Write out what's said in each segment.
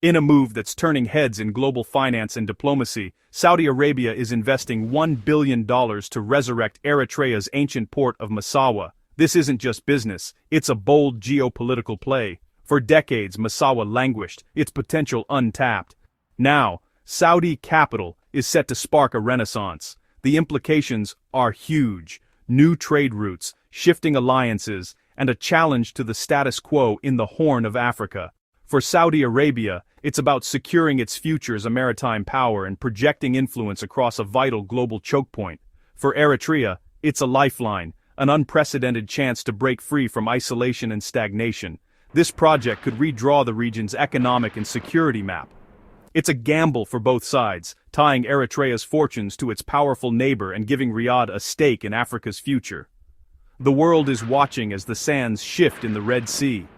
In a move that's turning heads in global finance and diplomacy, Saudi Arabia is investing $1 billion to resurrect Eritrea's ancient port of Massawa. This isn't just business, it's a bold geopolitical play. For decades, Massawa languished, its potential untapped. Now, Saudi capital is set to spark a renaissance. The implications are huge. New trade routes, shifting alliances, and a challenge to the status quo in the Horn of Africa. For Saudi Arabia, it's about securing its future as a maritime power and projecting influence across a vital global choke point. For Eritrea, it's a lifeline, an unprecedented chance to break free from isolation and stagnation. This project could redraw the region's economic and security map. It's a gamble for both sides, tying Eritrea's fortunes to its powerful neighbor and giving Riyadh a stake in Africa's future. The world is watching as the sands shift in the Red Sea.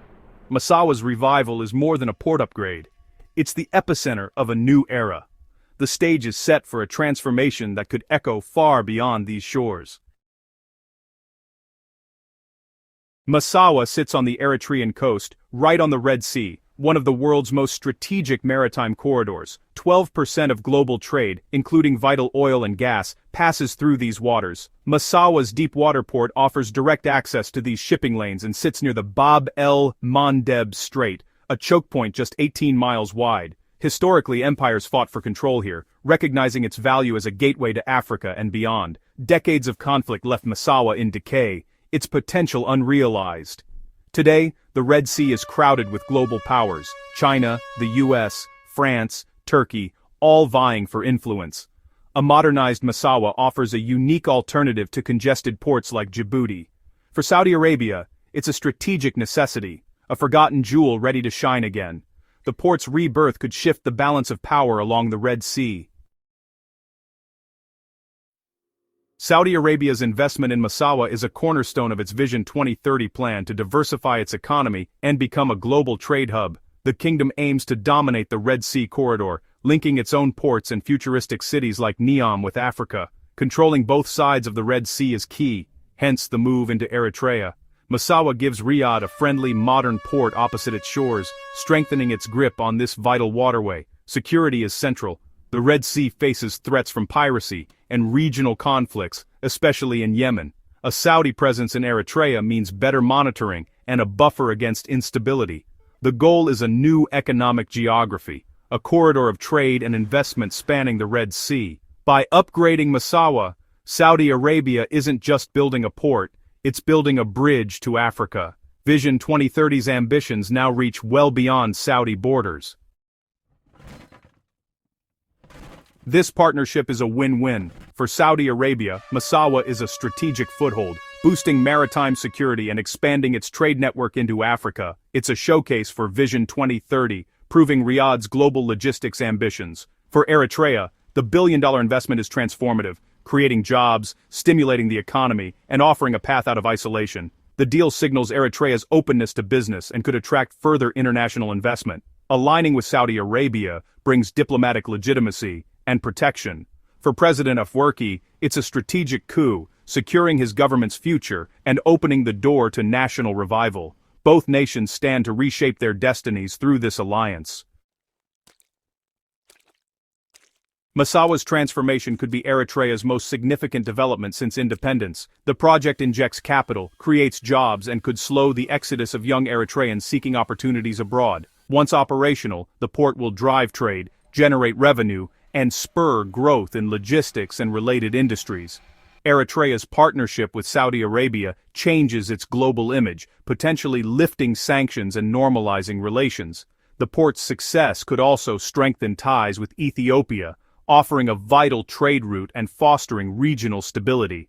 Massawa's revival is more than a port upgrade. It's the epicenter of a new era. The stage is set for a transformation that could echo far beyond these shores. Massawa sits on the Eritrean coast, right on the Red Sea, one of the world's most strategic maritime corridors. 12% of global trade, including vital oil and gas, passes through these waters. Massawa's deep-water port offers direct access to these shipping lanes and sits near the Bab el-Mandeb Strait, a choke point just 18 miles wide. Historically, empires fought for control here, recognizing its value as a gateway to Africa and beyond. Decades of conflict left Massawa in decay, its potential unrealized. Today, the Red Sea is crowded with global powers: China, the US, France, Turkey, all vying for influence. A modernized Massawa offers a unique alternative to congested ports like Djibouti. For Saudi Arabia, it's a strategic necessity, a forgotten jewel ready to shine again. The port's rebirth could shift the balance of power along the Red Sea. Saudi Arabia's investment in Massawa is a cornerstone of its Vision 2030 plan to diversify its economy and become a global trade hub. The kingdom aims to dominate the Red Sea corridor, linking its own ports and futuristic cities like Neom with Africa. Controlling both sides of the Red Sea is key, hence the move into Eritrea. Massawa gives Riyadh a friendly, modern port opposite its shores, strengthening its grip on this vital waterway. Security is central. The Red Sea faces threats from piracy and regional conflicts, especially in Yemen. A Saudi presence in Eritrea means better monitoring and a buffer against instability. The goal is a new economic geography, a corridor of trade and investment spanning the Red Sea. By upgrading Massawa, Saudi Arabia isn't just building a port, it's building a bridge to Africa. Vision 2030's ambitions now reach well beyond Saudi borders. This partnership is a win-win. For Saudi Arabia, Massawa is a strategic foothold, boosting maritime security and expanding its trade network into Africa. It's a showcase for Vision 2030, proving Riyadh's global logistics ambitions. For Eritrea, the billion-dollar investment is transformative, creating jobs, stimulating the economy, and offering a path out of isolation. The deal signals Eritrea's openness to business and could attract further international investment. Aligning with Saudi Arabia brings diplomatic legitimacy and protection. For President Afwerki, it's a strategic coup, securing his government's future and opening the door to national revival. Both nations stand to reshape their destinies through this alliance. Massawa's transformation could be Eritrea's most significant development since independence. The project injects capital, creates jobs, and could slow the exodus of young Eritreans seeking opportunities abroad. Once operational, the port will drive trade, generate revenue, and spur growth in logistics and related industries. Eritrea's partnership with Saudi Arabia changes its global image, potentially lifting sanctions and normalizing relations. The port's success could also strengthen ties with Ethiopia, offering a vital trade route and fostering regional stability.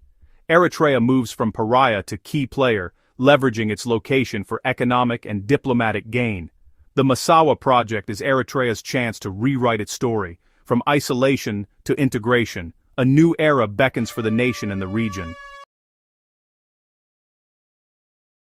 Eritrea moves from pariah to key player, leveraging its location for economic and diplomatic gain. The Massawa project is Eritrea's chance to rewrite its story. From isolation to integration, a new era beckons for the nation and the region.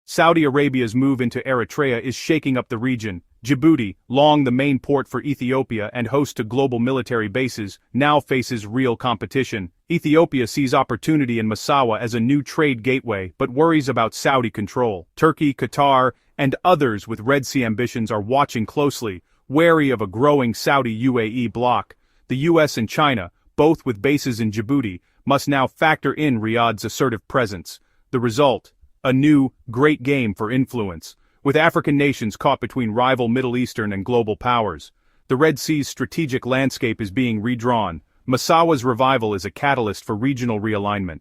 Saudi Arabia's move into Eritrea is shaking up the region. Djibouti, long the main port for Ethiopia and host to global military bases, now faces real competition. Ethiopia sees opportunity in Massawa as a new trade gateway but worries about Saudi control. Turkey, Qatar, and others with Red Sea ambitions are watching closely, Wary of a growing Saudi-UAE bloc, the US and China, both with bases in Djibouti, must now factor in Riyadh's assertive presence. The result? A new, great game for influence, with African nations caught between rival Middle Eastern and global powers. The Red Sea's strategic landscape is being redrawn. Massawa's revival is a catalyst for regional realignment.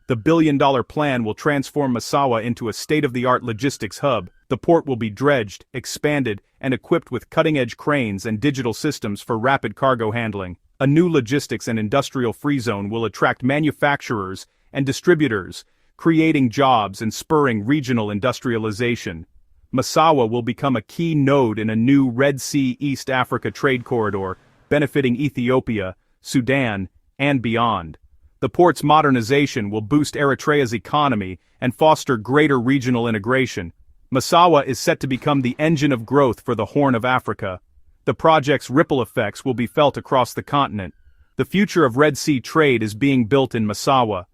The billion-dollar plan will transform Massawa into a state-of-the-art logistics hub. The port will be dredged, expanded, and equipped with cutting-edge cranes and digital systems for rapid cargo handling. A new logistics and industrial free zone will attract manufacturers and distributors, creating jobs and spurring regional industrialization. Massawa will become a key node in a new Red Sea East Africa trade corridor, benefiting Ethiopia, Sudan, and beyond. The port's modernization will boost Eritrea's economy and foster greater regional integration. Massawa is set to become the engine of growth for the Horn of Africa. The project's ripple effects will be felt across the continent. The future of Red Sea trade is being built in Massawa.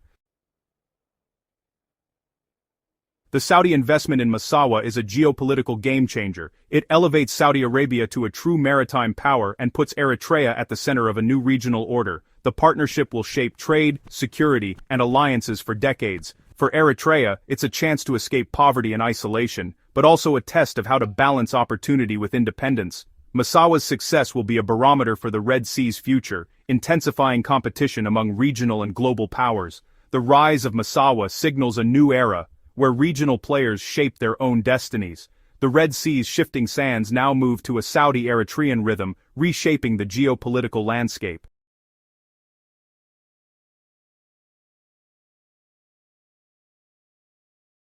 The Saudi investment in Massawa is a geopolitical game-changer. It elevates Saudi Arabia to a true maritime power and puts Eritrea at the center of a new regional order. The partnership will shape trade, security, and alliances for decades. For Eritrea, it's a chance to escape poverty and isolation, but also a test of how to balance opportunity with independence. Massawa's success will be a barometer for the Red Sea's future, intensifying competition among regional and global powers. The rise of Massawa signals a new era, where regional players shape their own destinies. The Red Sea's shifting sands now move to a Saudi-Eritrean rhythm, reshaping the geopolitical landscape.